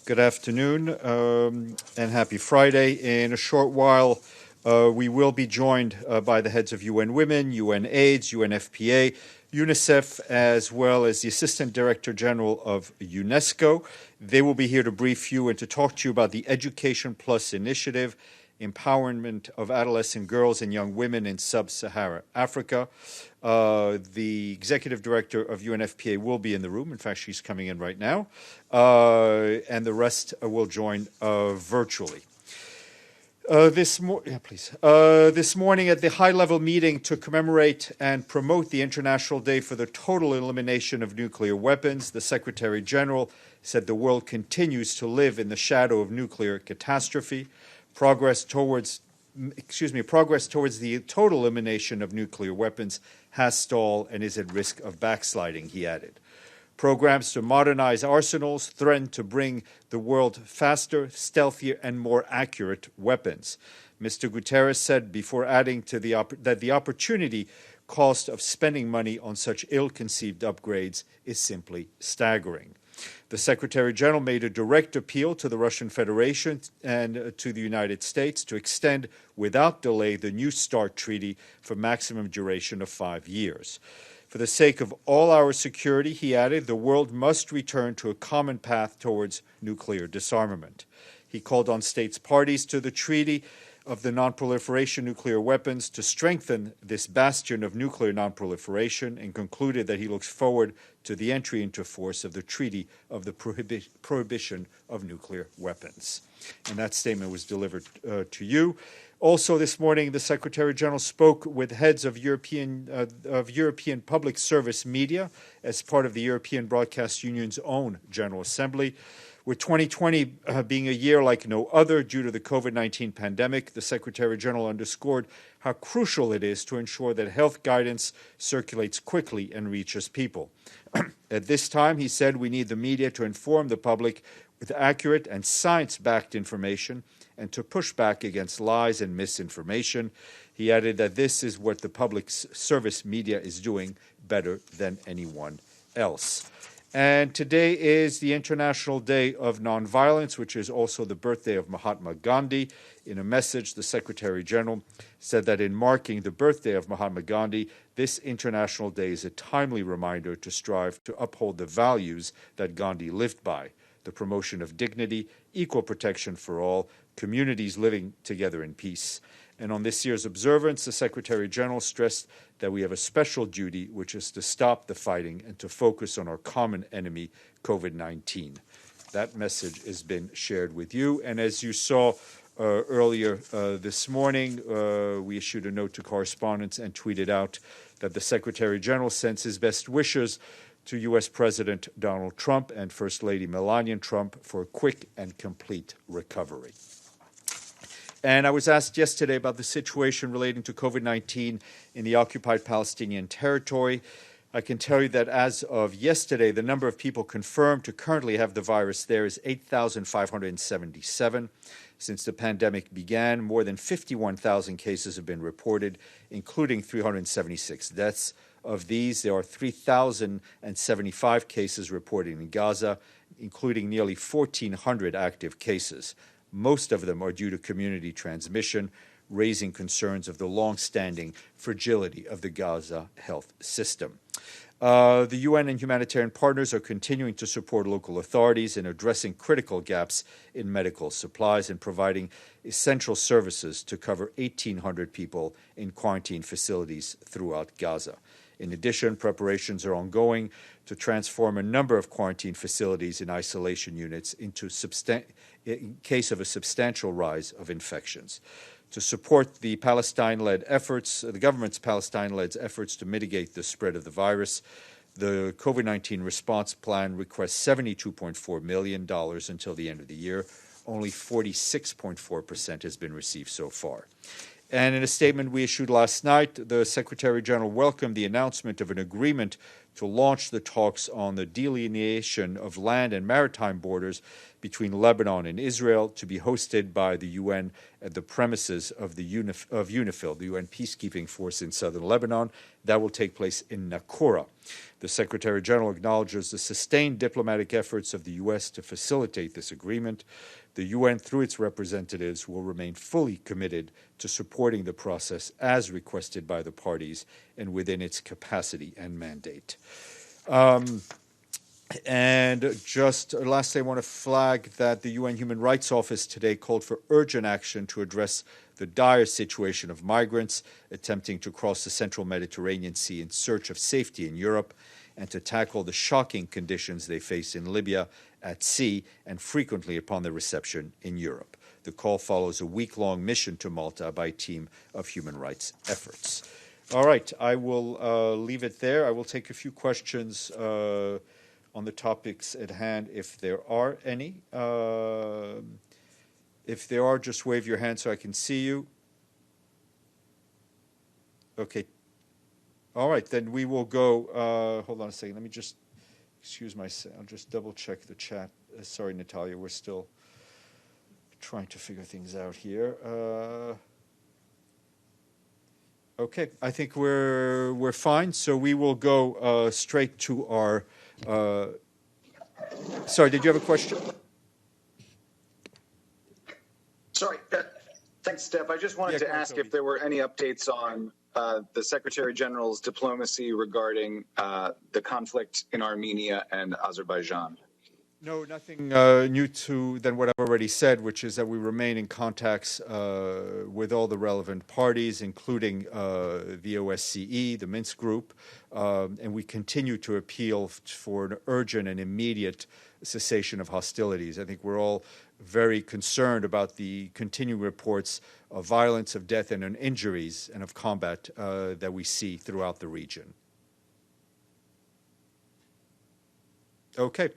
Good afternoon and happy Friday. In a short while, we will be joined by the heads of UN Women, UN AIDS, UNFPA, UNICEF, as well as the Assistant Director General of UNESCO. They will be here to brief you and to talk to you about the Education Plus initiative, empowerment of adolescent girls and young women in sub-Saharan Africa. The executive director of UNFPA will be in the room. In fact, she's coming in right now. And the rest will join virtually. This morning at the high-level meeting to commemorate and promote the International Day for the Total Elimination of Nuclear Weapons, the Secretary General said the world continues to live in the shadow of nuclear catastrophe. Progress towards the total elimination of nuclear weapons has stalled and is at risk of backsliding, he added. Programs to modernize arsenals threaten to bring the world faster, stealthier, and more accurate weapons. Mr. Guterres said before adding to that the opportunity cost of spending money on such ill-conceived upgrades is simply staggering. The Secretary General made a direct appeal to the Russian Federation and to the United States to extend without delay the New START treaty for maximum duration of 5 years. For the sake of all our security, he added, the world must return to a common path towards nuclear disarmament. He called on states parties to the Treaty of the Non-Proliferation Nuclear Weapons to strengthen this bastion of nuclear non-proliferation and concluded that he looks forward to the entry into force of the Treaty of the Prohibition of Nuclear Weapons. And that statement was delivered to you. Also this morning, the Secretary General spoke with heads of European public service media as part of the European Broadcast Union's own General Assembly. With 2020 being a year like no other due to the COVID-19 pandemic, the Secretary General underscored how crucial it is to ensure that health guidance circulates quickly and reaches people. At this time, he said, we need the media to inform the public with accurate and science-backed information and to push back against lies and misinformation. He added that this is what the public service media is doing better than anyone else. And today is the International Day of Nonviolence, which is also the birthday of Mahatma Gandhi. In a message, the Secretary General said that in marking the birthday of Mahatma Gandhi, this International Day is a timely reminder to strive to uphold the values that Gandhi lived by, the promotion of dignity, equal protection for all, communities living together in peace. And on this year's observance, the Secretary General stressed that we have a special duty, which is to stop the fighting and to focus on our common enemy, COVID-19. That message has been shared with you. And as you saw earlier this morning, we issued a note to correspondents and tweeted out that the Secretary General sends his best wishes to U.S. President Donald Trump and First Lady Melania Trump for a quick and complete recovery. And I was asked yesterday about the situation relating to COVID-19 in the occupied Palestinian territory. I can tell you that as of yesterday, the number of people confirmed to currently have the virus there is 8,577. Since the pandemic began, more than 51,000 cases have been reported, including 376 deaths. Of these, there are 3,075 cases reported in Gaza, including nearly 1,400 active cases. Most of them are due to community transmission, raising concerns of the long-standing fragility of the Gaza health system. The UN and humanitarian partners are continuing to support local authorities in addressing critical gaps in medical supplies and providing essential services to cover 1,800 people in quarantine facilities throughout Gaza. In addition, preparations are ongoing to transform a number of quarantine facilities in isolation units into in case of a substantial rise of infections. To support the Palestine-led efforts, the government's Palestine-led efforts to mitigate the spread of the virus, the COVID-19 response plan requests $72.4 million until the end of the year. Only 46.4% has been received so far. And in a statement we issued last night, the Secretary General welcomed the announcement of an agreement to launch the talks on the delineation of land and maritime borders between Lebanon and Israel, to be hosted by the UN at the premises of UNIFIL, the UN peacekeeping force in southern Lebanon. That will take place in Nakora. The Secretary General acknowledges the sustained diplomatic efforts of the U.S. to facilitate this agreement. The UN, through its representatives, will remain fully committed to supporting the process as requested by the parties and within its capacity and mandate. And just lastly, I want to flag that the UN Human Rights Office today called for urgent action to address the dire situation of migrants attempting to cross the central Mediterranean Sea in search of safety in Europe, and to tackle the shocking conditions they face in Libya at sea and frequently upon their reception in Europe. The call follows a week-long mission to Malta by a team of human rights efforts. All right, I will leave it there. I will take a few questions on the topics at hand, if there are any. If there are, just wave your hand so I can see you. Okay. All right, then we will go. Hold on a second. Let me just, excuse myself. I'll just double check the chat. Sorry, Natalia, we're still trying to figure things out here. Okay, I think we're fine. So we will go straight to our. Sorry, did you have a question? Sorry, thanks, Steph. I just wanted to ask if there were any updates on the Secretary General's diplomacy regarding the conflict in Armenia and Azerbaijan. No, nothing new than what I've already said, which is that we remain in contacts with all the relevant parties, including the OSCE, the Minsk Group, and we continue to appeal for an urgent and immediate cessation of hostilities. I think we're all very concerned about the continuing reports of violence, of death, and injuries, and of combat that we see throughout the region. Okay.